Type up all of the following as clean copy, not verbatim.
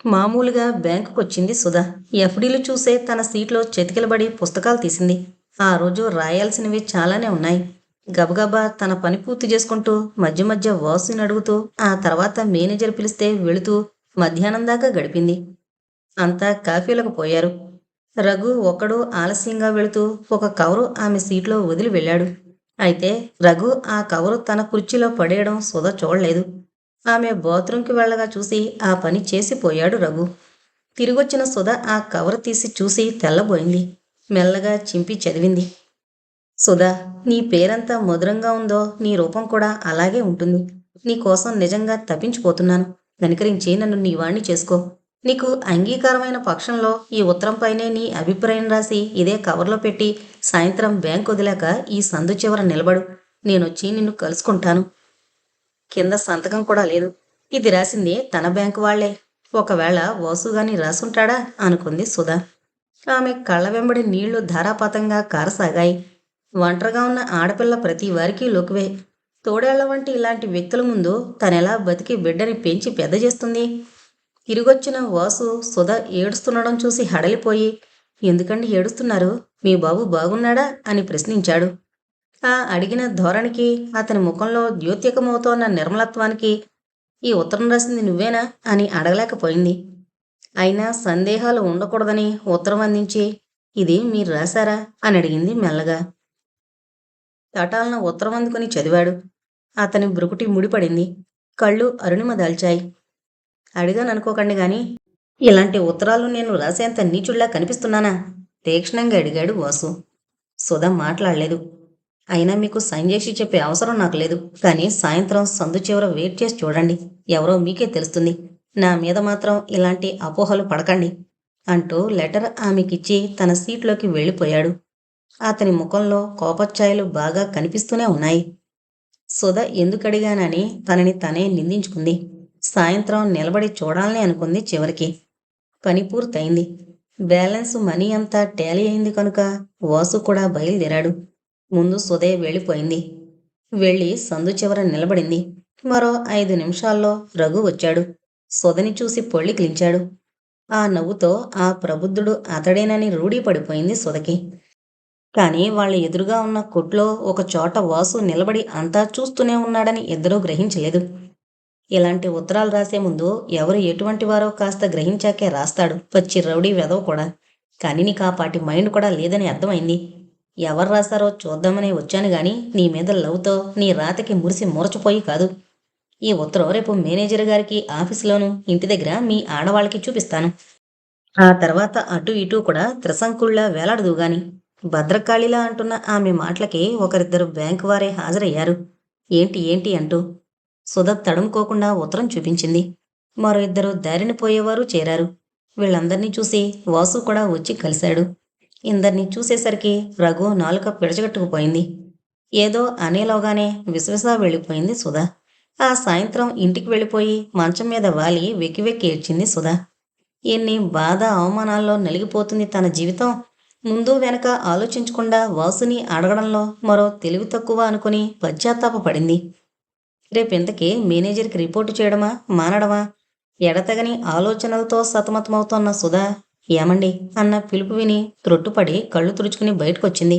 మామూలుగా బ్యాంకుకొచ్చింది సుధా. ఎఫ్డీలు చూసే తన సీట్లో చతికిలబడి పుస్తకాలు తీసింది. ఆ రోజు రాయాల్సినవి చాలానే ఉన్నాయి. గబగబా తన పని పూర్తి చేసుకుంటూ మధ్య మధ్య వాసుని అడుగుతూ ఆ తర్వాత మేనేజర్ పిలిస్తే వెళుతూ మధ్యాహ్నం దాకా గడిపింది. అంతా కాఫీలకు పోయారు. రఘు ఒక్కడు ఆలస్యంగా వెళుతూ ఒక కవరు ఆమె సీట్లో వదిలి వెళ్ళాడు. అయితే రఘు ఆ కవరు తన కుర్చీలో పడేయడం సుధ చూడలేదు. ఆమె బాత్రూంకి వెళ్ళగా చూసి ఆ పని చేసిపోయాడు రఘు. తిరిగొచ్చిన సుధ ఆ కవరు తీసి చూసి తెల్లబోయింది. మెల్లగా చింపి చదివింది. సుధా, నీ పేరెంత మధురంగా ఉందో నీ రూపం కూడా అలాగే ఉంటుంది. నీకోసం నిజంగా తప్పించిపోతున్నాను. కనికరించి నన్ను నీ వాణ్ణి చేసుకో. నీకు అంగీకారమైన పక్షంలో ఈ ఉత్తరంపైనే నీ అభిప్రాయం రాసి ఇదే కవర్లో పెట్టి సాయంత్రం బ్యాంక్ వదిలాక ఈ సందు చివర నిలబడు. నేనొచ్చి నిన్ను కలుసుకుంటాను. కింద సంతకం కూడా లేదు. ఇది రాసింది తన బ్యాంకు వాళ్లే. ఒకవేళ వాసుగాని రాసుంటాడా అనుకుంది సుధా. ఆమె కళ్ళ వెంబడి నీళ్లు ధారాపాతంగా కారసాగాయి. ఒంటరిగా ఉన్న ఆడపిల్ల ప్రతి వారికి లోకువే. తోడేళ్ల వంటి ఇలాంటి వ్యక్తుల ముందు తనెలా బతికి బిడ్డని పెంచి పెద్ద చేస్తుంది? తిరిగొచ్చిన వాసు సుధ ఏడుస్తుండడం చూసి హడలిపోయి, ఎందుకండి ఏడుస్తున్నారు? మీ బాబు బాగున్నాడా అని ప్రశ్నించాడు. ఆ అడిగిన ధోరణికి, అతని ముఖంలో ద్యోత్యకమవుతోన్న నిర్మలత్వానికి ఈ ఉత్తరం రాసింది నువ్వేనా అని అడగలేకపోయింది. అయినా సందేహాలు ఉండకూడదని ఉత్తరం అందించి, ఇది మీరు రాశారా అని అడిగింది మెల్లగా. తటాలన ఉత్తరం అందుకుని చదివాడు. అతని బ్రుకుటి ముడిపడింది. కళ్ళు అరుణిమ దాల్చాయి. అడిగాననుకోకండి గాని ఇలాంటి ఉత్తరాలు నేను రాసేంత నీచుళ్లా కనిపిస్తున్నానా? తీక్షణంగా అడిగాడు వాసు. సుధ మాట్లాడలేదు. అయినా మీకు సైన్ చేసి చెప్పే అవసరం నాకు లేదు. కానీ సాయంత్రం సందు చివర వెయిట్ చేసి చూడండి. ఎవరో మీకే తెలుస్తుంది. నా మీద మాత్రం ఇలాంటి అపోహలు పడకండి అంటూ లెటర్ ఆమెకిచ్చి తన సీట్లోకి వెళ్ళిపోయాడు. అతని ముఖంలో కోపచ్ఛాయలు బాగా కనిపిస్తూనే ఉన్నాయి. సుధ ఎందుకడిగానని తనని తనే నిందించుకుంది. సాయంత్రం నిలబడి చూడాలని అనుకుంది. చివరికి పని పూర్తయింది. బ్యాలెన్స్ మనీ అంతా టాలీ అయింది కనుక వాసు కూడా బయలుదేరాడు. ముందు సుధే వెళ్ళిపోయింది. వెళ్ళి సందు చివర నిలబడింది. మరో 5 నిమిషాల్లో రఘు వచ్చాడు. సుధని చూసి పొళ్ళికిలించాడు. ఆ నవ్వుతో ఆ ప్రబుద్ధుడు అతడేనని రూఢీ పడిపోయింది సుధకి. కానీ వాళ్ళ ఎదురుగా ఉన్న కొట్లో ఒక చోట వాసు నిలబడి అంతా చూస్తూనే ఉన్నాడని ఇద్దరూ గ్రహించలేదు. ఇలాంటి ఉత్తరాలు రాసే ముందు ఎవరు ఎటువంటి వారో కాస్త గ్రహించాకే రాస్తాడు పచ్చి రౌడీ వెధవ కూడా. కానీ నీకు ఆ పాటి మైండ్ కూడా లేదని అర్థమైంది. ఎవరు రాశారో చూద్దామని వచ్చాను గాని నీ మీద లవ్తో నీ రాతకి మురిసి మూర్చపోయి కాదు. ఈ ఉత్తరం రేపు మేనేజర్ గారికి ఆఫీసులోను ఇంటి దగ్గర మీ ఆడవాళ్ళకి చూపిస్తాను. ఆ తర్వాత అటు ఇటూ కూడా త్రిశంకుళ్లా వేలాడదుగాని. భద్రకాళిలా అంటున్న ఆమె మాటలకి ఒకరిద్దరు బ్యాంకు వారే హాజరయ్యారు. ఏంటి ఏంటి అంటూ. సుధ తడుముకోకుండా ఉత్తరం చూపించింది. మరో ఇద్దరు దారిని పోయేవారు చేరారు. వీళ్ళందర్నీ చూసి వాసు కూడా వచ్చి కలిశాడు. ఇందర్నీ చూసేసరికి రఘు నాలుక పిడచగట్టుకుపోయింది. ఏదో అనేలోగానే విసవిసా వెళ్ళిపోయింది సుధ. ఆ సాయంత్రం ఇంటికి వెళ్ళిపోయి మంచం మీద వాలి వెక్కి వెక్కి ఏడ్చింది సుధ. ఎన్ని బాధ అవమానాల్లో నలిగిపోతుంది తన జీవితం. ముందు వెనక ఆలోచించకుండా వాసుని అడగడంలో మరో తెలివి తక్కువ అనుకుని పశ్చాత్తాపపడింది. రేపింతకీ మేనేజర్కి రిపోర్టు చేయడమా మానడమా? ఎడతెగని ఆలోచనలతో సతమతమవుతోన్న సుధా ఏమండి అన్న పిలుపు విని త్రొట్టుపడి కళ్ళు తుడుచుకుని బయటకొచ్చింది.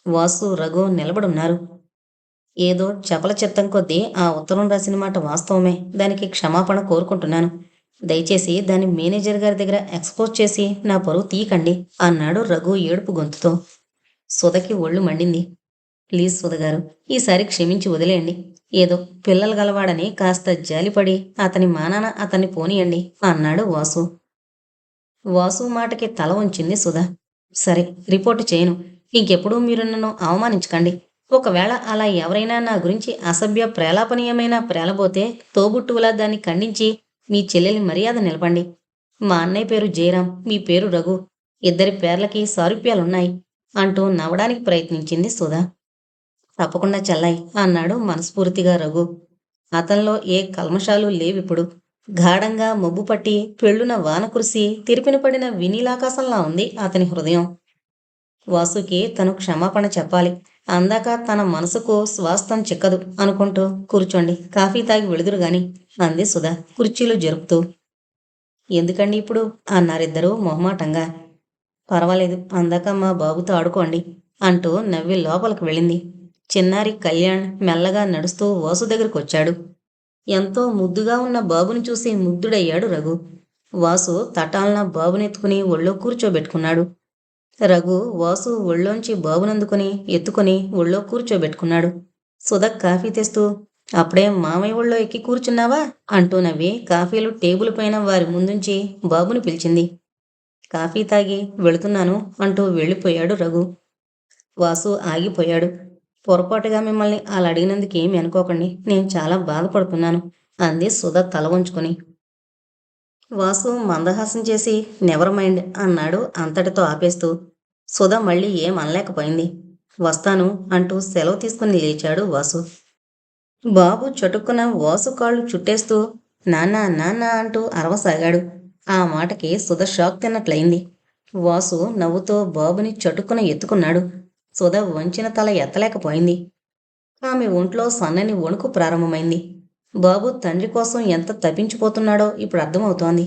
వాసు రఘు నిలబడున్నారు. ఏదో చపల చిత్తం కొద్దీ ఆ ఉత్తరం రాసిన మాట వాస్తవమే. దానికి క్షమాపణ కోరుకుంటున్నాను. దయచేసి దాన్ని మేనేజర్ గారి దగ్గర ఎక్స్పోజ్ చేసి నా పరువు తీయకండి అన్నాడు రఘు ఏడుపు గొంతుతో. సుధకి ఒళ్ళు మండింది. ప్లీజ్ సుధగారు, ఈసారి క్షమించి వదిలేయండి. ఏదో పిల్లలు గలవాడని కాస్త జాలిపడి అతని మానాన అతన్ని పోనీయండి అన్నాడు వాసు. వాసు మాటకి తల ఉంచింది సుధ. సరే, రిపోర్టు చేయను. ఇంకెప్పుడూ మీరు నన్ను అవమానించకండి. ఒకవేళ అలా ఎవరైనా నా గురించి అసభ్య ప్రేలాపనీయమైనా ప్రేలబోతే తోబుట్టువులా దాన్ని ఖండించి మీ చెల్లెలి మర్యాద నిలపండి. మా అన్నయ్య పేరు జయరాం, మీ పేరు రఘు. ఇద్దరి పేర్లకి సారూప్యాలున్నాయి అంటూ నవ్వడానికి ప్రయత్నించింది సుధ. తప్పకుండా చెల్లాయి అన్నాడు మనస్ఫూర్తిగా రఘు. అతనిలో ఏ కల్మషాలు లేవిప్పుడు. గాఢంగా మబ్బు పట్టి పెళ్ళున వాన కురిసి తిరిపిన పడిన వినీలాకాశంలా ఉంది అతని హృదయం. వాసుకి తను క్షమాపణ చెప్పాలి. అందాక తన మనసుకు స్వాస్థం చిక్కదు అనుకుంటూ కూర్చోండి, కాఫీ తాగి వెళుదురు గాని అంది సుధ కుర్చీలో జరుపుతూ. ఎందుకండి ఇప్పుడు అన్నారిద్దరూ మొహమాటంగా. పర్వాలేదు, అందాక మా బాబుతో ఆడుకోండి అంటూ నవ్వి లోపలికి వెళ్ళింది. చిన్నారి కళ్యాణ్ మెల్లగా నడుస్తూ వాసు దగ్గరకొచ్చాడు. ఎంతో ముద్దుగా ఉన్న బాబుని చూసి ముగ్ధుడయ్యాడు రఘు. వాసు తటాలన బాబునెత్తుకుని ఒళ్ళో కూర్చోబెట్టుకున్నాడు. రఘు వాసు ఒళ్ళోంచి బాబునందుకుని ఎత్తుకుని ఒళ్ళో కూర్చోబెట్టుకున్నాడు. సుధ కాఫీ తెస్తూ, అప్పుడే మామయ్య ఒళ్ళో ఎక్కి కూర్చున్నావా అంటూ నవ్వి కాఫీలు టేబుల్ పైన వారి ముందుంచి బాబుని పిలిచింది. కాఫీ తాగి వెళుతున్నాను అంటూ వెళ్ళిపోయాడు రఘు. వాసు ఆగిపోయాడు. పొరపాటుగా మిమ్మల్ని అలా అడిగినందుకు ఏమి అనుకోకండి, నేను చాలా బాధపడుతున్నాను అంది సుధ తల వంచుకొని. వాసు మందహాసం చేసి నెవర్ మైండ్ అన్నాడు అంతటితో ఆపేస్తూ. సుధ మళ్ళీ ఏం అనలేకపోయింది. వస్తాను అంటూ సెలవు తీసుకుని లేచాడు వాసు. బాబు చటుక్కున వాసు కాళ్ళు చుట్టేస్తూ నాన్న నాన్న అంటూ అరవసాగాడు. ఆ మాటకి సుధ షాక్ తిన్నట్లయింది. వాసు నవ్వుతో బాబుని చటుక్కున ఎత్తుకున్నాడు. సుధ వంచిన తల ఎత్తలేకపోయింది. ఆమె ఒంట్లో సన్నని వణుకు ప్రారంభమైంది. బాబు తండ్రి కోసం ఎంత తప్పించిపోతున్నాడో ఇప్పుడు అర్థమవుతోంది.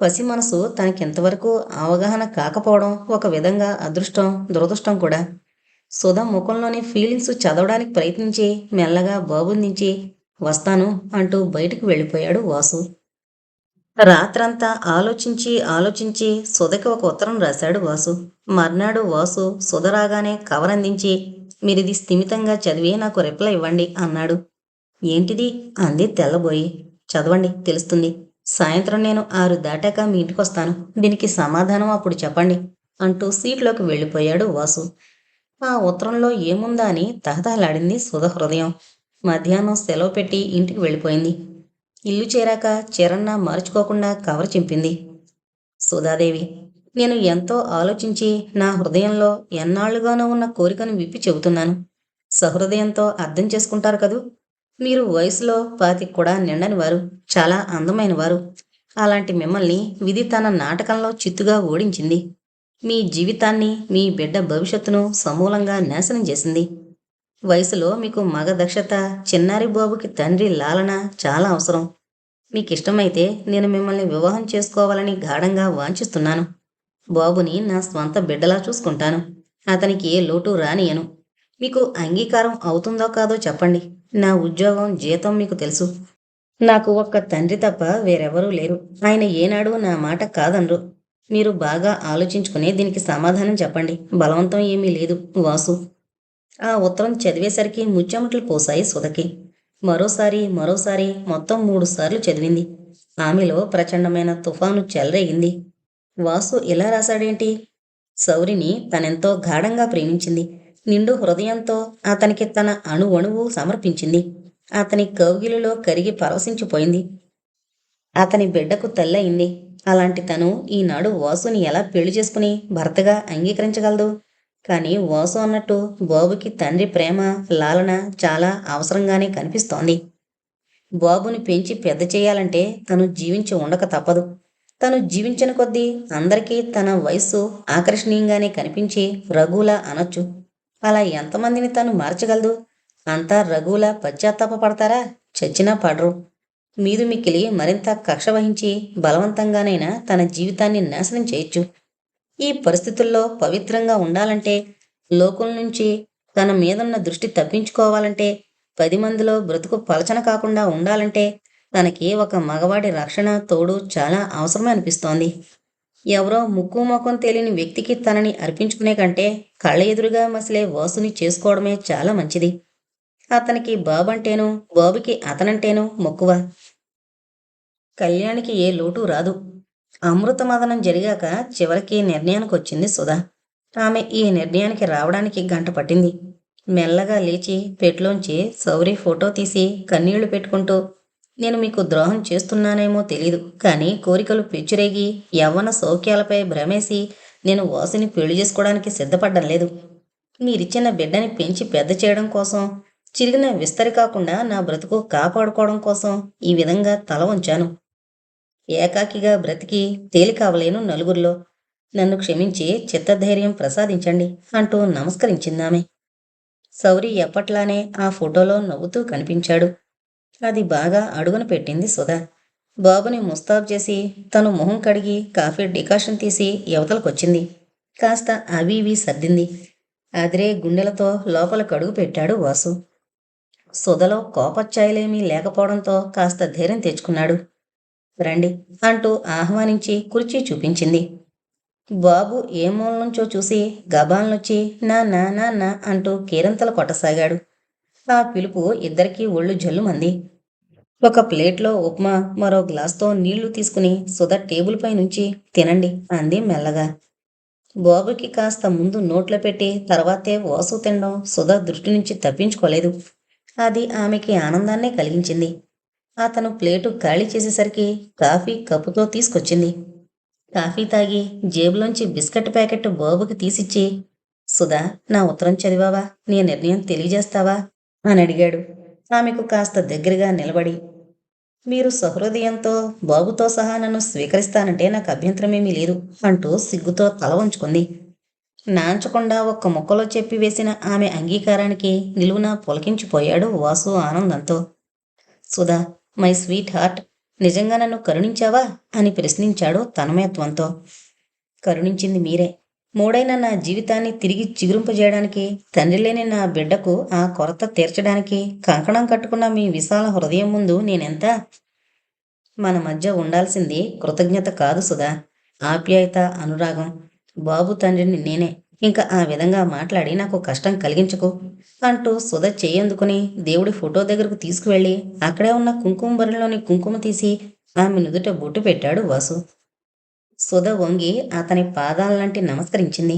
పసి మనసు తనకింతవరకు అవగాహన కాకపోవడం ఒక విధంగా అదృష్టం, దురదృష్టం కూడా. సుధ ముఖంలోని ఫీలింగ్స్ చదవడానికి ప్రయత్నించి మెల్లగా బాబుని దించి వస్తాను అంటూ బయటికి వెళ్ళిపోయాడు వాసు. రాత్రంతా ఆలోచించి ఆలోచించి సుధకి ఒక ఉత్తరం రాశాడు వాసు. మర్నాడు వాసు సుధ రాగానే కవర్ అందించి మీరిది స్థిమితంగా చదివి నాకు రిప్లై ఇవ్వండి అన్నాడు. ఏంటిది అంది తెల్లబోయి. చదవండి, తెలుస్తుంది. సాయంత్రం నేను 6 దాటాక మీ ఇంటికొస్తాను. దీనికి సమాధానం అప్పుడు చెప్పండి అంటూ సీట్లోకి వెళ్ళిపోయాడు వాసు. ఆ ఉత్తరంలో ఏముందా అని తహతహలాడింది సుధ హృదయం. మధ్యాహ్నం సెలవు పెట్టి ఇంటికి వెళ్ళిపోయింది. ఇల్లు చేరాక చిరన్న మార్చుకోకుండా కవర్ చింపింది. సుధాదేవి, నేను ఎంతో ఆలోచించి నా హృదయంలో ఎన్నాళ్లుగానో ఉన్న కోరికను విప్పి చెబుతున్నాను. సహృదయంతో అర్థం చేసుకుంటారు కదూ. మీరు వయసులో 25 కూడా నిండని వారు, చాలా అందమైన వారు. అలాంటి మిమ్మల్ని విధి తన నాటకంలో చిత్తుగా ఓడించింది. మీ జీవితాన్ని, మీ బిడ్డ భవిష్యత్తును సమూలంగా నాశనం చేసింది. వయసులో మీకు మగ దక్షత, చిన్నారి బాబుకి తండ్రి లాలన చాలా అవసరం. మీకిష్టమైతే నేను మిమ్మల్ని వివాహం చేసుకోవాలని గాఢంగా వాంఛిస్తున్నాను. బాబుని నా స్వంత బిడ్డలా చూసుకుంటాను. అతనికి ఏ లోటు రానియను. మీకు అంగీకారం అవుతుందో కాదో చెప్పండి. నా ఉద్యోగం, జీతం మీకు తెలుసు. నాకు ఒక్క తండ్రి తప్ప వేరెవరూ లేరు. ఆయన ఏనాడు నా మాట కాదనరు. మీరు బాగా ఆలోచించుకుని దీనికి సమాధానం చెప్పండి. బలవంతం ఏమీ లేదు. వాసు. ఆ ఉత్తరం చదివేసరికి ముచ్చెమటలు పోసాయి సుధకి. మరోసారి మొత్తం 3 సార్లు చదివింది. ఆమెలో ప్రచండమైన తుఫాను చెలరేగింది. వాసు ఇలా రాశాడేంటి? శౌరిని తనెంతో గాఢంగా ప్రేమించింది. నిండు హృదయంతో అతనికి తన అణువణువు సమర్పించింది. అతని కౌగిలిలో కరిగి పరవశించిపోయింది. అతని బిడ్డకు తల్లయింది. అలాంటి తను ఈనాడు వాసుని ఎలా పెళ్లి చేసుకుని భర్తగా అంగీకరించగలదు? కానీ వాసు అన్నట్టు బాబుకి తండ్రి ప్రేమ, లాలన చాలా అవసరంగానే కనిపిస్తోంది. బాబుని పెంచి పెద్ద చేయాలంటే తను జీవించి ఉండక తప్పదు. తను జీవించిన కొద్దీ అందరికీ తన వయస్సు ఆకర్షణీయంగానే కనిపించి రఘులా అనొచ్చు. అలా ఎంతమందిని తను మార్చగలదు? అంతా రఘులా పశ్చాత్తాపపడతారా? చచ్చినా పడరు. మీదు మిక్కిలి మరింత కక్ష వహించి బలవంతంగానైనా తన జీవితాన్ని నాశనం చేయొచ్చు. ఈ పరిస్థితుల్లో పవిత్రంగా ఉండాలంటే, లోకం నుంచి తన మీదున్న దృష్టి తప్పించుకోవాలంటే, 10 మందిలో బ్రతుకు పలచన కాకుండా ఉండాలంటే తనకి ఒక మగవాడి రక్షణ, తోడు చాలా అవసరమే అనిపిస్తోంది. ఎవరో ముక్కు ముఖం తెలియని వ్యక్తికి తనని అర్పించుకునే కంటే కళ్ళ ఎదురుగా మసిలే వాసుని చేసుకోవడమే చాలా మంచిది. అతనికి బాబంటేనూ, బాబుకి అతనంటేనూ మక్కువ. కళ్యాణికి ఏ లోటు రాదు. అమృతమదనం జరిగాక చివరికి నిర్ణయానికొచ్చింది సుధా. ఆమె ఈ నిర్ణయానికి రావడానికి గంట పట్టింది. మెల్లగా లేచి పెట్లోంచి సౌరి ఫోటో తీసి కన్నీళ్లు పెట్టుకుంటూ, నేను మీకు ద్రోహం చేస్తున్నానేమో తెలీదు, కానీ కోరికలు పెచ్చురేగి యవ్వన సౌఖ్యాలపై భ్రమేసి నేను వాసుని పెళ్లి చేసుకోవడానికి సిద్ధపడ్డం లేదు. మీరిచ్చిన బిడ్డని పెంచి పెద్ద చేయడం కోసం, చిరిగిన విస్తరి కాకుండా నా బ్రతుకు కాపాడుకోవడం కోసం ఈ విధంగా తల వంచాను. ఏకాకిగా బ్రతికి తేలికావలేను నలుగురిలో. నన్ను క్షమించి చిత్తధైర్యం ప్రసాదించండి అంటూ నమస్కరించిందామె. సౌరి ఎప్పట్లానే ఆ ఫోటోలో నవ్వుతూ కనిపించాడు. అది బాగా అడుగున పెట్టింది సుధా. బాబుని ముస్తాబు చేసి తను మొహం కడిగి కాఫీ డికాషన్ తీసి యువతలకొచ్చింది. కాస్త అవి ఇవి సర్దింది. అదిరే గుండెలతో లోపలికి అడుగు పెట్టాడు వాసు. సుధలో కోపచ్చాయలేమీ లేకపోవడంతో కాస్త ధైర్యం తెచ్చుకున్నాడు. రండి అంటూ ఆహ్వానించి కుర్చీ చూపించింది. బాబు ఏ మూల నుంచో చూసి గబాలనొచ్చి నాన్నా నాన్నా అంటూ కేరింతలు కొట్టసాగాడు. ఆ పిలుపు ఇద్దరికీ ఒళ్ళు జల్లుమంది. ఒక ప్లేట్లో ఉప్మా, మరో గ్లాస్తో నీళ్లు తీసుకుని సుధ టేబుల్ పై నుంచి తినండి అంది మెల్లగా. బాబుకి కాస్త ముందు నోట్లో పెట్టి తర్వాతే వాసు తినడం సుధ దృష్టి నుంచి తప్పించుకోలేదు. అది ఆమెకి ఆనందాన్నే కలిగించింది. అతను ప్లేటు ఖాళీ చేసేసరికి కాఫీ కప్పుతో తీసుకొచ్చింది. కాఫీ తాగి జేబులోంచి బిస్కెట్ ప్యాకెట్ బాబుకి తీసిచ్చి, సుధా, నా ఉత్తరం చదివావా? నీ నిర్ణయం తెలియజేస్తావా అని అడిగాడు. ఆమెకు కాస్త దగ్గరగా నిలబడి, మీరు సహృదయంతో బాబుతో సహా నన్ను స్వీకరిస్తానంటే నాకు అభ్యంతరమేమీ లేదు అంటూ సిగ్గుతో తల వంచుకుంది. నాంచకుండా ఒక్క ముక్కలో చెప్పి వేసిన ఆమె అంగీకారానికి నిలువునా పులకించిపోయాడు వాసు ఆనందంతో. సుధా, మై స్వీట్ హార్ట్, నిజంగా నన్ను కరుణించావా అని ప్రశ్నించాడు తన్మయత్వంతో. కరుణించింది మీరే. మూడైన నా జీవితాన్ని తిరిగి చిగురింపజేయడానికి, తండ్రి లేని నా బిడ్డకు ఆ కొరత తీర్చడానికి కంకణం కట్టుకున్న మీ విశాల హృదయం ముందు నేనెంత? మన మధ్య ఉండాల్సింది కృతజ్ఞత కాదు సుధా, ఆప్యాయత, అనురాగం. బాబు తండ్రిని నేనే. ఇంకా ఆ విధంగా మాట్లాడి నాకు కష్టం కలిగించకు అంటూ సుధ చేయందుకుని దేవుడి ఫోటో దగ్గరకు తీసుకువెళ్ళి అక్కడే ఉన్న కుంకుమ బరిలోని కుంకుమ తీసి ఆమె నుదుట బొట్టు పెట్టాడు వాసు. సుధ వంగి అతని పాదాలలాంటి నమస్కరించింది.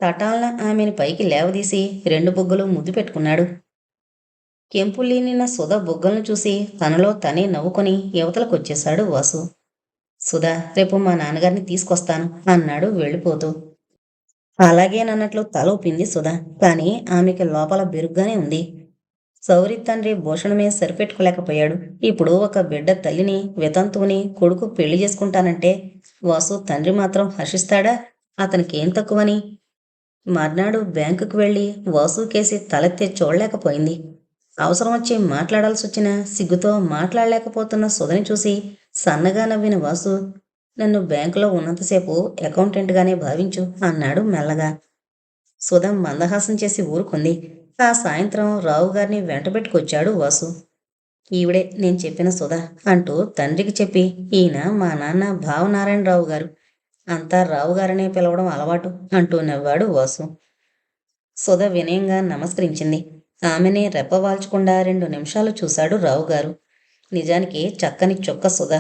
తటాలన ఆమెను పైకి లేవదీసి రెండు బుగ్గలు ముద్దు పెట్టుకున్నాడు. కెంపులీనిన సుధ బుగ్గలను చూసి తనలో తనే నవ్వుకొని యువతలకొచ్చేశాడు వాసు. సుధా, రేపు మా నాన్నగారిని తీసుకొస్తాను అన్నాడు వెళ్ళిపోతూ. అలాగేనన్నట్లు తల ఊపింది సుధ. కాని ఆమెకి లోపల బెరుగ్గానే ఉంది. సౌరి తండ్రి భూషణమే సరిపెట్టుకోలేకపోయాడు. ఇప్పుడు ఒక బిడ్డ తల్లిని, వితంతువుని కొడుకు పెళ్లి చేసుకుంటానంటే వాసు తండ్రి మాత్రం హర్షిస్తాడా? అతనికేం తక్కువని? మర్నాడు బ్యాంకుకు వెళ్ళి వాసు కేసి తలెత్తే చూడలేకపోయింది. అవసరం వచ్చి మాట్లాడాల్సొచ్చినా సిగ్గుతో మాట్లాడలేకపోతున్న సుధని చూసి సన్నగా నవ్విన వాసు, నన్ను బ్యాంకులో ఉన్నంతసేపు అకౌంటెంట్గానే భావించు అన్నాడు మెల్లగా. సుధ మందహాసం చేసి ఊరుకుంది. ఆ సాయంత్రం రావుగారిని వెంటబెట్టుకొచ్చాడు వాసు. ఈవిడే నేను చెప్పిన సుధ అంటూ తండ్రికి చెప్పి, ఈయన మా నాన్న భావనారాయణరావు గారు, అంతా రావుగారనే పిలవడం అలవాటు అంటూ నవ్వాడు వాసు. సుధ వినయంగా నమస్కరించింది. ఆమెనే రెప్పవాల్చకుండా 2 నిమిషాలు చూశాడు రావుగారు. నిజానికి చక్కని చుక్క సుధ.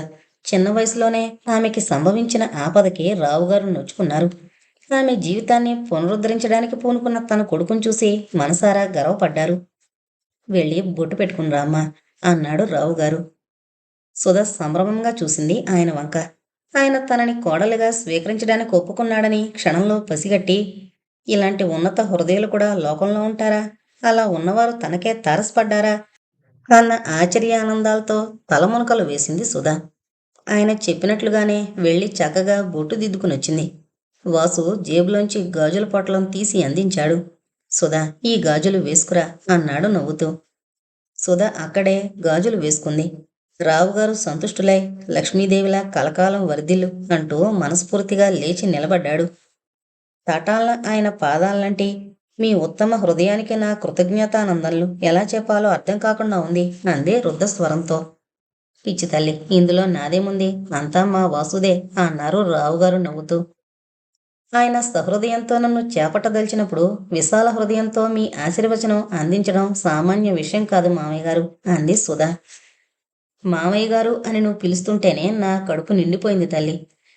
చిన్న వయసులోనే ఆమెకి సంభవించిన ఆపదకి రావుగారు నొచ్చుకున్నారు. ఆమె జీవితాన్ని పునరుద్ధరించడానికి పూనుకున్న తన కొడుకును చూసి మనసారా గర్వపడ్డారు. వెళ్ళి బొట్టు పెట్టుకుని రామ్మా అన్నాడు రావుగారు. సుధ సంభ్రమంగా చూసింది ఆయన వంక. ఆయన తనని కోడలుగా స్వీకరించడానికి ఒప్పుకున్నాడని క్షణంలో పసిగట్టి, ఇలాంటి ఉన్నత హృదయాలు కూడా లోకంలో ఉంటారా? అలా ఉన్నవారు తనకే తారసపడ్డారా అన్న ఆశ్చర్యానందాలతో తలమునకలు వేసింది సుధ. ఆయన చెప్పినట్లుగానే వెళ్ళి చక్కగా బొట్టు దిద్దుకునొచ్చింది. వాసు జేబులోంచి గాజుల పొట్లం తీసి అందించాడు. సుధా, ఈ గాజులు వేసుకురా అన్నాడు నవ్వుతూ. సుధ అక్కడే గాజులు వేసుకుంది. రావుగారు సంతుష్టులై లక్ష్మీదేవిలా కలకాలం వర్ధిల్లు అంటూ మనస్ఫూర్తిగా లేచి నిలబడ్డాడు. తటాలన ఆయన పాదాలంటి, మీ ఉత్తమ హృదయానికి నా కృతజ్ఞతానందనలు ఎలా చెప్పాలో అర్థం కాకుండా ఉంది అంది రుద్ధస్వరంతో. పిచ్చి తల్లి, ఇందులో నాదేముంది, అంతా మా వాసుదే అన్నారు రావుగారు నవ్వుతూ. ఆయన సహృదయంతో నన్ను చేపట్టదలిచినప్పుడు విశాల హృదయంతో మీ ఆశీర్వచనం అందించడం సామాన్య విషయం కాదు మామయ్య గారు అంది సుధా. మామయ్య గారు అని నువ్వు పిలుస్తుంటేనే నా కడుపు నిండిపోయింది తల్లి.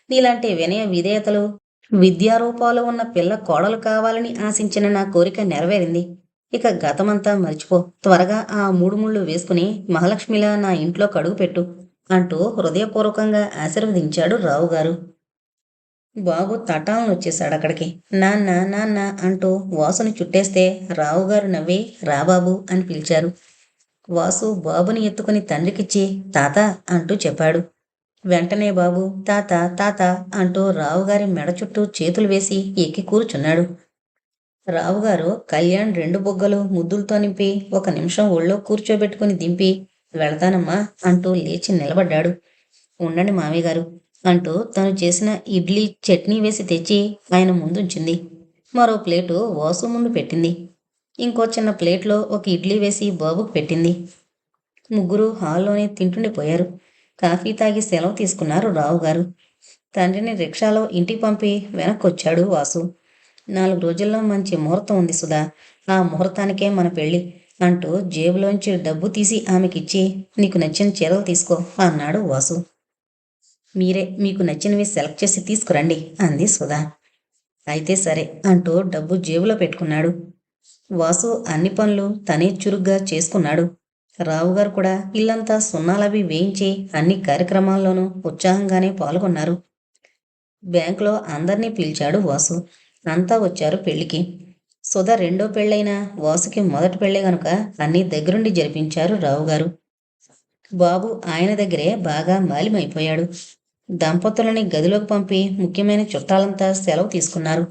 నీలాంటి వినయ విధేయతలు, విద్యారూపాలు ఉన్న పిల్ల కోడలు కావాలని ఆశించిన నా కోరిక నెరవేరింది. ఇక గతమంతా మర్చిపో, త్వరగా ఆ 3 ముళ్ళు వేసుకుని మహాలక్ష్మిలా నా ఇంట్లో కడుగు పెట్టు అంటూ హృదయపూర్వకంగా ఆశీర్వదించాడు రావుగారు. బాబు తటాలను వచ్చేశాడు అక్కడికి. నాన్న నాన్న అంటూ వాసుని చుట్టేస్తే రావుగారు నవ్వి రాబాబు అని పిలిచారు. వాసు బాబుని ఎత్తుకుని తండ్రికిచ్చి తాత అంటూ చెప్పాడు. వెంటనే బాబు తాత తాత అంటూ రావుగారి మెడ చుట్టూ చేతులు వేసి ఎక్కి కూర్చున్నాడు. రావుగారు కళ్యాణ్ 2 బొగ్గలు ముద్దులతో నింపి 1 నిమిషం ఒళ్ళో కూర్చోబెట్టుకుని దింపి వెళతానమ్మా అంటూ లేచి నిలబడ్డాడు. ఉండండి మామయ్య గారు అంటూ తను చేసిన ఇడ్లీ చట్నీ వేసి తెచ్చి ఆయన ముందుంచింది. మరో ప్లేటు వాసు ముందు పెట్టింది. ఇంకో చిన్న ప్లేట్లో ఒక ఇడ్లీ వేసి బాబుకు పెట్టింది. ముగ్గురు హాల్లోనే తింటుండిపోయారు. కాఫీ తాగి సెలవు తీసుకున్నారు రావుగారు. తండ్రిని రిక్షాలో ఇంటికి పంపి వెనక్కొచ్చాడు వాసు. 4 రోజుల్లో మంచి ముహూర్తం ఉంది సుధా. ఆ ముహూర్తానికే మన పెళ్ళి అంటూ జేబులోంచి డబ్బు తీసి ఆమెకిచ్చి, నీకు నచ్చిన చీరలు తీసుకో అన్నాడు వాసు. మీరే మీకు నచ్చినవి సెలెక్ట్ చేసి తీసుకురండి అంది సుధా. అయితే సరే అంటూ డబ్బు జేబులో పెట్టుకున్నాడు. వాసు అన్ని పనులు తనే చురుగ్గా చేసుకున్నాడు. రావుగారు కూడా ఇల్లంతా సున్నాలవి వేయించి అన్ని కార్యక్రమాల్లోనూ ఉత్సాహంగానే పాల్గొన్నారు. బ్యాంకులో అందర్నీ పిలిచాడు వాసు. అంతా వచ్చారు పెళ్లికి. సుధ రెండో పెళ్ళైనా వాసుకి మొదటి పెళ్ళే గనుక అన్నీ దగ్గరుండి జరిపించారు రావుగారు. బాబు ఆయన దగ్గరే బాగా మాలిమైపోయాడు. దంపతులని గదిలోకి పంపి ముఖ్యమైన చుట్టాలంతా సెలవు తీసుకున్నారు.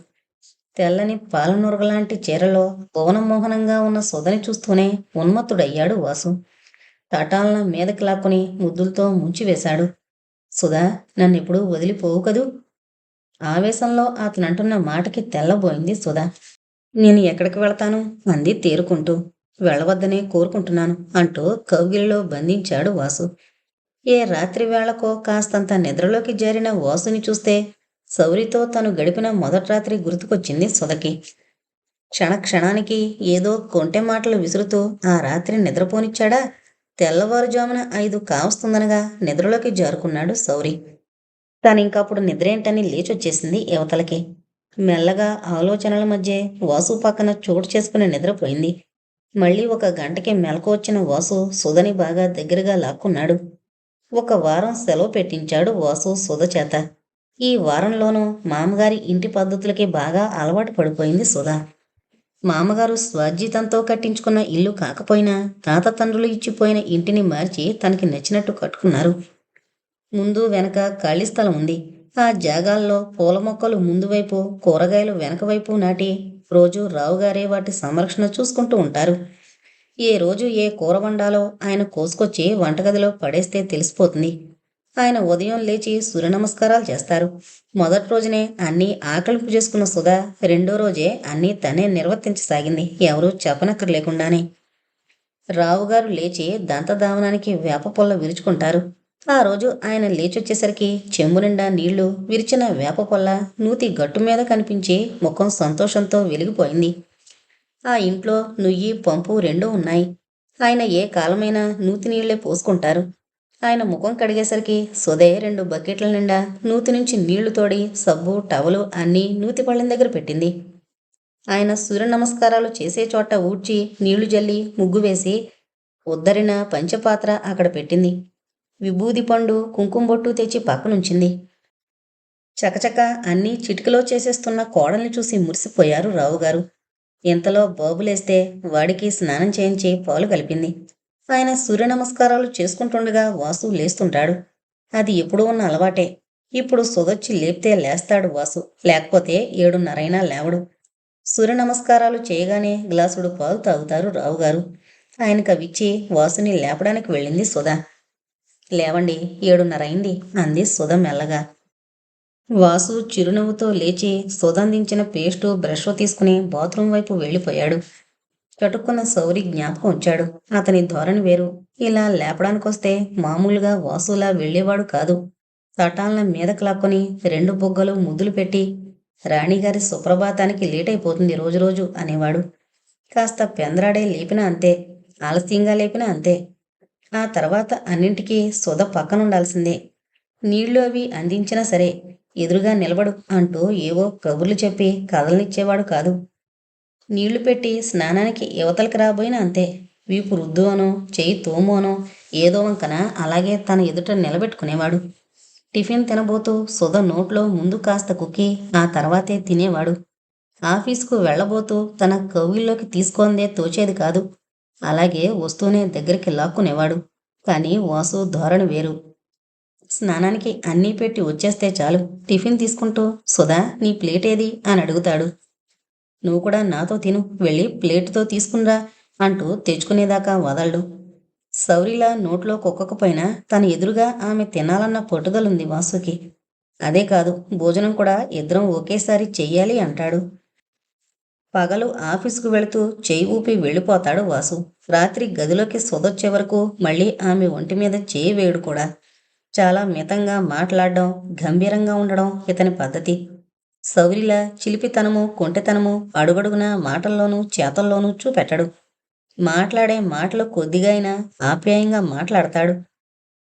తెల్లని పాలనురగలాంటి చీరలో భువనమోహనంగా ఉన్న సుధని చూస్తూనే ఉన్మత్తుడయ్యాడు వాసు. తటాలన మీదకి లాక్కుని ముద్దులతో ముంచివేశాడు. సుధా, నన్నెప్పుడూ వదిలిపోవు కదూ? ఆవేశంలో అతనంటున్న మాటకి తెల్లబోయింది సుధ. నేను ఎక్కడికి వెళతాను అంది తేరుకుంటూ. వెళ్ళవద్దనే కోరుకుంటున్నాను అంటూ కౌగిలిలో బంధించాడు వాసు. ఏ రాత్రి వేళకో కాస్తంత నిద్రలోకి జారిన వాసుని చూస్తే సౌరితో తను గడిపిన మొదటి రాత్రి గుర్తుకొచ్చింది సుధకి. క్షణానికి ఏదో కొంటె మాటలు విసురుతూ ఆ రాత్రి నిద్రపోనిచ్చాడా? తెల్లవారుజామున 5 కావస్తుందనగా నిద్రలోకి జారుకున్నాడు సౌరి. తనింకప్పుడు నిద్రేంటని లేచొచ్చేసింది యువతలకి. మెల్లగా ఆలోచనల మధ్య వాసు పక్కన చోటు చేసుకుని నిద్రపోయింది. మళ్ళీ 1 గంటకి మెలకు వచ్చిన వాసు సుధని బాగా దగ్గరగా లాక్కున్నాడు. 1 వారం సెలవు పెట్టించాడు వాసు సుధ చేత. ఈ వారంలోనూ మామగారి ఇంటి పద్ధతులకి బాగా అలవాటు పడిపోయింది సుధ. మామగారు స్వార్జితంతో కట్టించుకున్న ఇల్లు కాకపోయినా తాత తండ్రులు ఇచ్చిపోయిన ఇంటిని మార్చి తనకి నచ్చినట్టు కట్టుకున్నారు. ముందు వెనక ఖాళీ స్థలం ఉంది. ఆ జాగాల్లో పూల మొక్కలు ముందు వైపు, కూరగాయలు వెనక వైపు నాటి రోజు రావుగారే వాటి సంరక్షణ చూసుకుంటూ ఉంటారు. ఏ రోజు ఏ కూర వండాలో ఆయన కోసుకొచ్చి వంటగదిలో పడేస్తే తెలిసిపోతుంది. ఆయన ఉదయం లేచి సూర్య నమస్కారాలు చేస్తారు. మొదటి రోజునే అన్నీ ఆకలింపు చేసుకున్న సుధా రెండో రోజే అన్నీ తనే నిర్వర్తించసాగింది, ఎవరూ చెప్పనక్కర్లేకుండానే. రావుగారు లేచి దంతధావనానికి వేప పొల్ల విరుచుకుంటారు. ఆ రోజు ఆయన లేచొచ్చేసరికి చెంబు నిండా నీళ్లు, విరిచిన వేప పొల్ల నూతి గట్టు మీద కనిపించి ముఖం సంతోషంతో వెలిగిపోయింది. ఆ ఇంట్లో నుయ్యి, పంపు రెండూ ఉన్నాయి. ఆయన ఏ కాలమైనా నూతి నీళ్లే పోసుకుంటారు. ఆయన ముఖం కడిగేసరికి సుధే 2 బకెట్ల నిండా నూతి నుంచి నీళ్లు తోడి సబ్బు, టవలు అన్నీ నూతి పళ్ళెం దగ్గర పెట్టింది. ఆయన సూర్య నమస్కారాలు చేసే చోట ఊడ్చి నీళ్లు జల్లి ముగ్గు వేసి ఉద్దరిన పంచపాత్ర అక్కడ పెట్టింది. విభూది పండు, కుంకుమ బొట్టు తెచ్చి పక్కనుంచింది. చకచక అన్నీ చిటికలో చేసేస్తున్న కోడల్ని చూసి మురిసిపోయారు రావుగారు. ఇంతలో బాబులేస్తే వాడికి స్నానం చేయించి పాలు కలిపింది. ఆయన సూర్య నమస్కారాలు చేసుకుంటుండగా వాసు లేస్తుంటాడు. అది ఎప్పుడూ ఉన్న అలవాటే. ఇప్పుడు సుధొచ్చి లేపితే లేస్తాడు వాసు, లేకపోతే 7:30 లేవడు. సూర్య నమస్కారాలు చేయగానే గ్లాసుడు పాలు తాగుతారు రావుగారు. ఆయనకు అవిచ్చి వాసుని లేపడానికి వెళ్ళింది సుధ. లేవండి, 7:30 అంది సుధ మెల్లగా. వాసు చిరునవ్వుతో లేచి సుధందించిన పేస్టు, బ్రష్ తీసుకుని బాత్రూం వైపు వెళ్ళిపోయాడు. చటుక్కున్న సౌరి జ్ఞాపకం వచ్చాడు. అతని ధోరణి వేరు. ఇలా లేపడానికొస్తే మామూలుగా వాసులా వెళ్ళేవాడు కాదు. తటాలన మీదకు లాక్కొని 2 బుగ్గలు ముద్దులు పెట్టి, రాణిగారి సుప్రభాతానికి లేటైపోతుంది రోజురోజు అనేవాడు. కాస్త పెందరాడే లేపినా అంతే, ఆలస్యంగా లేపినా అంతే. ఆ తర్వాత అన్నింటికీ సుధ పక్కనుండాల్సిందే. నీళ్లు అవి అందించినా సరే ఎదురుగా నిలబడు అంటూ ఏవో కబుర్లు చెప్పి కథలనిచ్చేవాడు కాదు. నీళ్లు పెట్టి స్నానానికి యువతలకి రాబోయినా అంతే. వీపు రుద్దు అనో, చెయ్యి తోము అనో ఏదో వంకన అలాగే తన ఎదుట నిలబెట్టుకునేవాడు. టిఫిన్ తినబోతూ సుధ నోట్లో ముందు కాస్త కుక్కి ఆ తర్వాతే తినేవాడు. ఆఫీసుకు వెళ్లబోతూ తన కౌగిల్లోకి తీసుకొందే తోచేది కాదు. అలాగే వస్తూనే దగ్గరికి లాక్కునేవాడు. కానీ వాసు ధోరణి వేరు. స్నానానికి అన్నీ పెట్టి వచ్చేస్తే చాలు, టిఫిన్ తీసుకుంటూ సుధా నీ ప్లేట్ ఏది అని అడుగుతాడు. నువ్వు కూడా నాతో తిను, వెళ్ళి ప్లేటుతో తీసుకునిరా అంటూ తెచ్చుకునేదాకా వదలడు. సౌరిలా నోట్లో కుక్కకపోయినా తన ఎదురుగా ఆమె తినాలన్న పట్టుదలుంది వాసుకి. అదే కాదు, భోజనం కూడా ఇద్దరం ఒకేసారి చెయ్యాలి అంటాడు. పగలు ఆఫీసుకు వెళుతూ చేయి ఊపి వెళ్ళిపోతాడు వాసు. రాత్రి గదిలోకి సొదొచ్చే వరకు మళ్ళీ ఆమె ఒంటి మీద చేయి వేయడు కూడా. చాలా మితంగా మాట్లాడడం, గంభీరంగా ఉండడం ఇతని పద్ధతి. సౌరిలా చిలిపితనము, కొంటెతనము అడుగడుగునా మాటల్లోనూ చేతల్లోనూ చూపెట్టడు. మాట్లాడే మాటలు కొద్దిగా అయినా ఆప్యాయంగా మాట్లాడతాడు.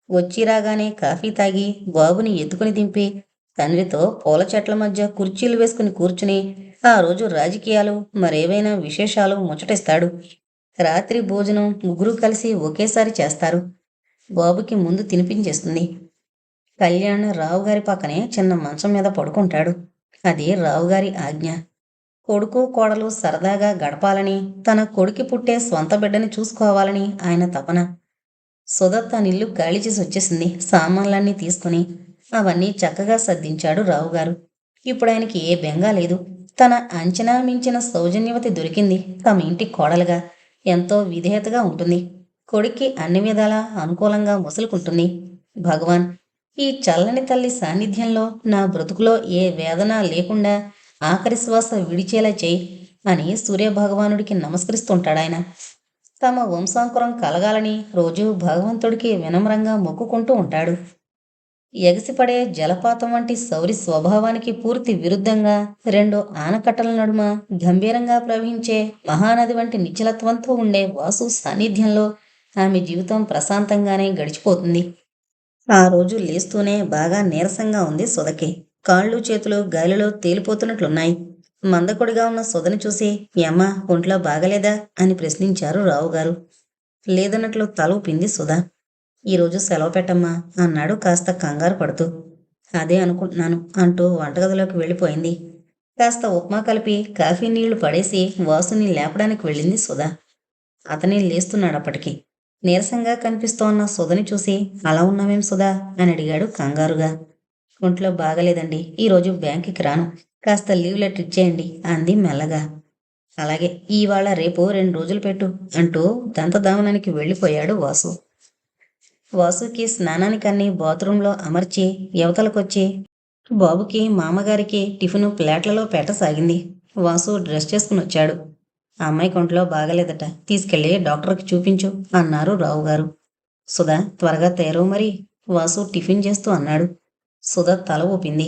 వచ్చి రాగానే కాఫీ తాగి బాబుని ఎత్తుకుని దింపి తండ్రితో పూల చెట్ల మధ్య కుర్చీలు వేసుకుని కూర్చుని ఆ రోజు రాజకీయాలు మరేవైనా విశేషాలు ముచ్చటిస్తాడు. రాత్రి భోజనం ముగ్గురు కలిసి ఒకేసారి చేస్తారు. బాబుకి ముందు తినిపించేస్తుంది. కళ్యాణ్ రావుగారి పక్కనే చిన్న మంచం మీద పడుకుంటాడు. అది రావుగారి ఆజ్ఞ. కొడుకు కోడలు సరదాగా గడపాలని, తన కొడుకి పుట్టే స్వంత బిడ్డని చూసుకోవాలని ఆయన తపన. సుధ తనిల్లు ఖాళీ చేసి వచ్చేసింది సామాన్లన్నీ తీసుకుని. అవన్నీ చక్కగా సర్దించాడు రావుగారు. ఇప్పుడు ఆయనకి ఏ బెంగా లేదు. తన అంచనా మించిన సౌజన్యవతి దొరికింది తమ ఇంటి కోడలుగా. ఎంతో విధేయతగా ఉంటుంది. కొడుక్కి అన్ని విధాలా అనుకూలంగా ముసులుకుంటుంది. భగవాన్, ఈ చల్లని తల్లి సాన్నిధ్యంలో నా బ్రతుకులో ఏ వేదన లేకుండా ఆఖరి శ్వాస విడిచేలా చేయి అని సూర్యభగవానుడికి నమస్కరిస్తుంటాడాయన. తమ వంశాంకురం కలగాలని రోజూ భగవంతుడికి వినమ్రంగా మొక్కుకుంటూ ఉంటాడు. ఎగసిపడే జలపాతం వంటి సౌరి స్వభావానికి పూర్తి విరుద్ధంగా రెండు ఆనకట్టల నడుమ గంభీరంగా ప్రవహించే మహానది వంటి నిశ్చలత్వంతో ఉండే వాసు సాన్నిధ్యంలో ఆమె జీవితం ప్రశాంతంగానే గడిచిపోతుంది. ఆ రోజు లేస్తూనే బాగా నీరసంగా ఉంది సుధకి. కాళ్ళు చేతులు గాలిలో తేలిపోతున్నట్లున్నాయి. మందకొడిగా ఉన్న సుధని చూసి యమ్మ ఒంట్లో బాగలేదా అని ప్రశ్నించారు రావుగారు. లేదన్నట్లు తల ఊపింది సుధ. ఈరోజు సెలవు పెట్టమ్మా అన్నాడు కాస్త కంగారు పడుతూ. అదే అనుకుంటున్నాను అంటూ వంటగదిలోకి వెళ్ళిపోయింది. కాస్త ఉప్మా కలిపి కాఫీ నీళ్లు పడేసి వాసుని లేపడానికి వెళ్ళింది సుధ. అతనే లేస్తున్నాడు అప్పటికి. నీరసంగా కనిపిస్తోన్న సుధని చూసి అలా ఉన్నావేం సుధా అని అడిగాడు కంగారుగా. ఒంట్లో బాగలేదండి, ఈరోజు బ్యాంకుకి రాను, కాస్త లీవ్ లెటర్ ఇచ్చేయండి అంది మెల్లగా. అలాగే, ఇవాళ రేపు 2 రోజులు పెట్టు అంటూ దంతధావనానికి వెళ్ళిపోయాడు వాసు. వాసుకి స్నానానికన్నీ బాత్రూంలో అమర్చి యువతలకొచ్చి బాబుకి మామగారికి టిఫిను ప్లేట్లలో పెట్టసాగింది. వాసు డ్రెస్ చేసుకుని వచ్చాడు. ఆ అమ్మాయి కొంట్లో బాగలేదట, తీసుకెళ్ళి డాక్టర్కి చూపించు అన్నారు రావుగారు. సుధా, త్వరగా తయారవు మరి వాసు టిఫిన్ చేస్తూ అన్నాడు. సుధ తల ఊపింది.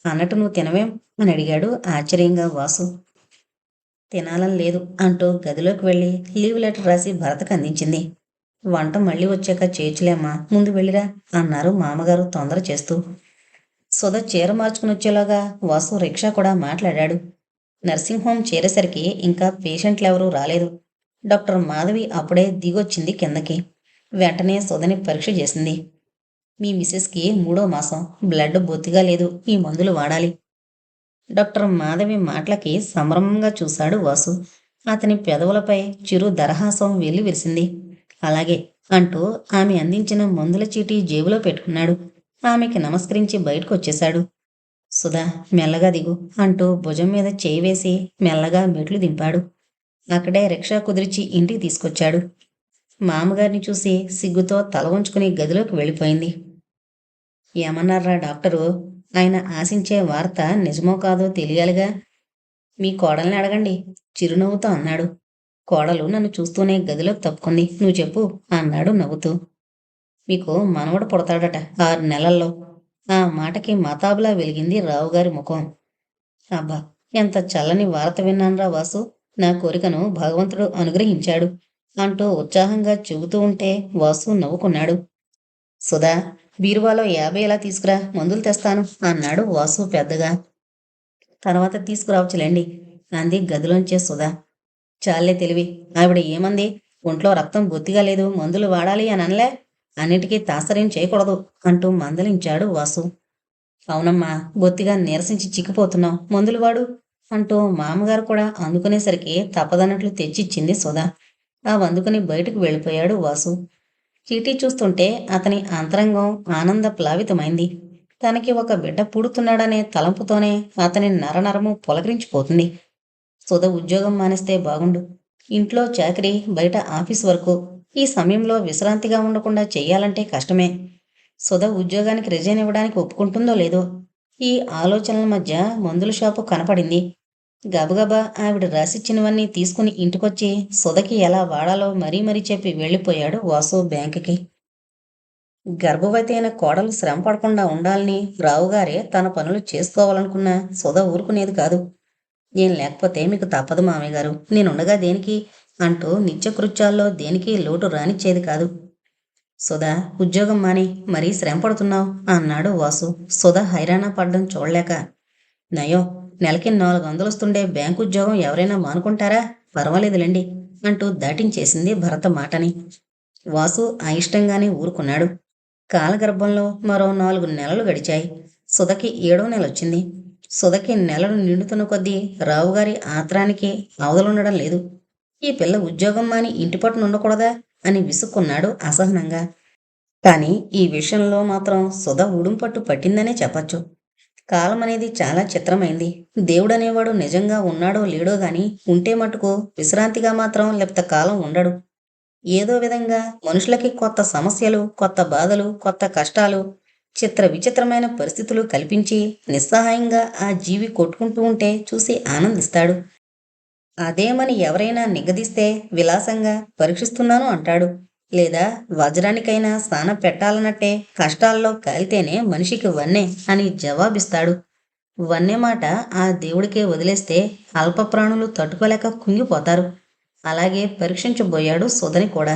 అన్నట్టు నువ్వు తినవేం అని అడిగాడు ఆశ్చర్యంగా వాసు. తినాలని లేదు అంటూ గదిలోకి వెళ్ళి లీవ్ లెటర్ రాసి భరతకు అందించింది. వంట మళ్ళీ వచ్చాక చేయొచ్చులేమ్మా, ముందు వెళ్ళిరా అన్నారు మామగారు తొందర చేస్తూ. సుధ చీర మార్చుకుని వచ్చేలాగా వాసు రిక్షా కూడా మాట్లాడాడు. నర్సింగ్ హోమ్ చేరేసరికి ఇంకా పేషెంట్లెవరూ రాలేదు. డాక్టర్ మాధవి అప్పుడే దిగొచ్చింది కిందకి. వెంటనే సుధని పరీక్ష చేసింది. మీ మిసెస్కి 3వ మాసం, బ్లడ్ బొత్తిగా లేదు, ఈ మందులు వాడాలి. డాక్టర్ మాధవి మాటలకి సంభ్రమంగా చూశాడు వాసు. అతని పెదవులపై చిరు దరహాసం వెల్లివిరిసింది. అలాగే అంటూ ఆమె అందించిన మందుల చీటీ జేబులో పెట్టుకున్నాడు. ఆమెకి నమస్కరించి బయటకు వచ్చేశాడు. సుధా, మెల్లగా దిగు అంటూ భుజం మీద చేయి వేసి మెల్లగా మెట్లు దింపాడు. అక్కడే రిక్షా కుదిర్చి ఇంటికి తీసుకొచ్చాడు. మామగారిని చూసి సిగ్గుతో తల వంచుకుని గదిలోకి వెళ్ళిపోయింది. ఏమన్నారా డాక్టరు? ఆయన ఆశించే వార్త నిజమో కాదో తెలియాలిగా. మీ కోడల్ని అడగండి చిరునవ్వుతో అన్నాడు. కోడలు నన్ను చూస్తూనే గదిలోకి తప్పుకుంది. నువ్వు చెప్పు అన్నాడు నవ్వుతూ. మీకు మనవడు పుడతాడట 6 నెలల్లో. ఆ మాటకి మతాబులా వెలిగింది రావుగారి ముఖం. అబ్బా, ఎంత చల్లని వార్త విన్నాన్రా వాసు, నా కోరికను భగవంతుడు అనుగ్రహించాడు అంటూ ఉత్సాహంగా చెబుతూ ఉంటే వాసు నవ్వుకున్నాడు. సుధా, బీరువాలో 50 ఎలా తీసుకురా, మందులు తెస్తాను అన్నాడు వాసు పెద్దగా. తర్వాత తీసుకురావచ్చులేండి అంది గదిలోంచే సుధా. చాలే తెలివి, ఆవిడ ఏమంది? ఒంట్లో రక్తం బొత్తిగా లేదు, మందులు వాడాలి అని అనలే, అన్నిటికీ తాసరేం చేయకూడదు అంటూ మందలించాడు వాసు. అవునమ్మా, బొత్తిగా నీరసించి చిక్కిపోతున్నాం, మందులు వాడు అంటూ మామగారు కూడా అందుకునేసరికి తప్పదన్నట్లు తెచ్చిచ్చింది సుధా. అందుకుని బయటకు వెళ్ళిపోయాడు వాసు. చీటీ చూస్తుంటే అతని అంతరంగం ఆనంద ప్లావితమైంది. తనకి ఒక బిడ్డ పుడుతున్నాడనే తలంపుతోనే అతని నరనరము పులకరించిపోతుంది. సుధ ఉద్యోగం మానేస్తే బాగుండు. ఇంట్లో చాకరీ, బయట ఆఫీస్ వరకు ఈ సమయంలో విశ్రాంతిగా ఉండకుండా చెయ్యాలంటే కష్టమే. సుధ ఉద్యోగానికి రిజైన్ ఇవ్వడానికి ఒప్పుకుంటుందో లేదో. ఈ ఆలోచనల మధ్య మందుల షాపు కనపడింది. గబగబా ఆవిడ రాసిచ్చినవన్నీ తీసుకుని ఇంటికొచ్చి సుధకి ఎలా వాడాలో మరీ మరీ చెప్పి వెళ్ళిపోయాడు వాసు బ్యాంకుకి. గర్భవతి అయిన కోడలు శ్రమ పడకుండా ఉండాలని రావుగారే తన పనులు చేసుకోవాలనుకున్న సుధ ఊరుకునేది కాదు. నేను లేకపోతే మీకు తప్పదు మామయ్య గారు, నేనుండగా దేనికి అంటూ నిత్యకృత్యాల్లో దేనికి లోటు రానిచ్చేది కాదు. సుధా, ఉద్యోగం మాని మరీ శ్రమ పడుతున్నావు అన్నాడు వాసు సుధ హైరాణ పడ్డం చూడలేక. నయం, నెలకి 400 వస్తుండే బ్యాంకు ఉద్యోగం ఎవరైనా మానుకుంటారా? పర్వాలేదులేండి అంటూ దాటించేసింది భరత మాటని. వాసు అయిష్టంగానే ఊరుకున్నాడు. కాలగర్భంలో మరో 4 నెలలు గడిచాయి. సుధకి 7వ నెలొచ్చింది. సుధకి నెలలు నిండుతున్న కొద్దీ రావుగారి ఆత్రానికి అవధలుండడం లేదు. ఈ పిల్ల ఉద్యోగం మాని ఇంటి పట్టున ఉండకూడదా అని విసుక్కున్నాడు అసహనంగా. కాని ఈ విషయంలో మాత్రం సుధ ఉడుంపట్టు పట్టిందనే చెప్పచ్చు. కాలం అనేది చాలా చిత్రమైంది. దేవుడనేవాడు నిజంగా ఉన్నాడో లేడో గాని ఉంటే మటుకు విశ్రాంతిగా మాత్రం లేప్త కాలం ఉండడు. ఏదో విధంగా మనుషులకి కొత్త సమస్యలు, కొత్త బాధలు, కొత్త కష్టాలు, చిత్ర విచిత్రమైన పరిస్థితులు కల్పించి నిస్సహాయంగా ఆ జీవి కొట్టుకుంటూ ఉంటే చూసి ఆనందిస్తాడు. అదేమని ఎవరైనా నిగదీస్తే విలాసంగా పరీక్షిస్తున్నాను అంటాడు. లేదా వజ్రానికైనా స్నానం పెట్టాలన్నట్టే కష్టాల్లో కాలితేనే మనిషికి వన్నె అని జవాబిస్తాడు. వన్నె మాట ఆ దేవుడికే వదిలేస్తే అల్పప్రాణులు తట్టుకోలేక కుంగిపోతారు. అలాగే పరీక్షించబోయాడు సుధని కూడా.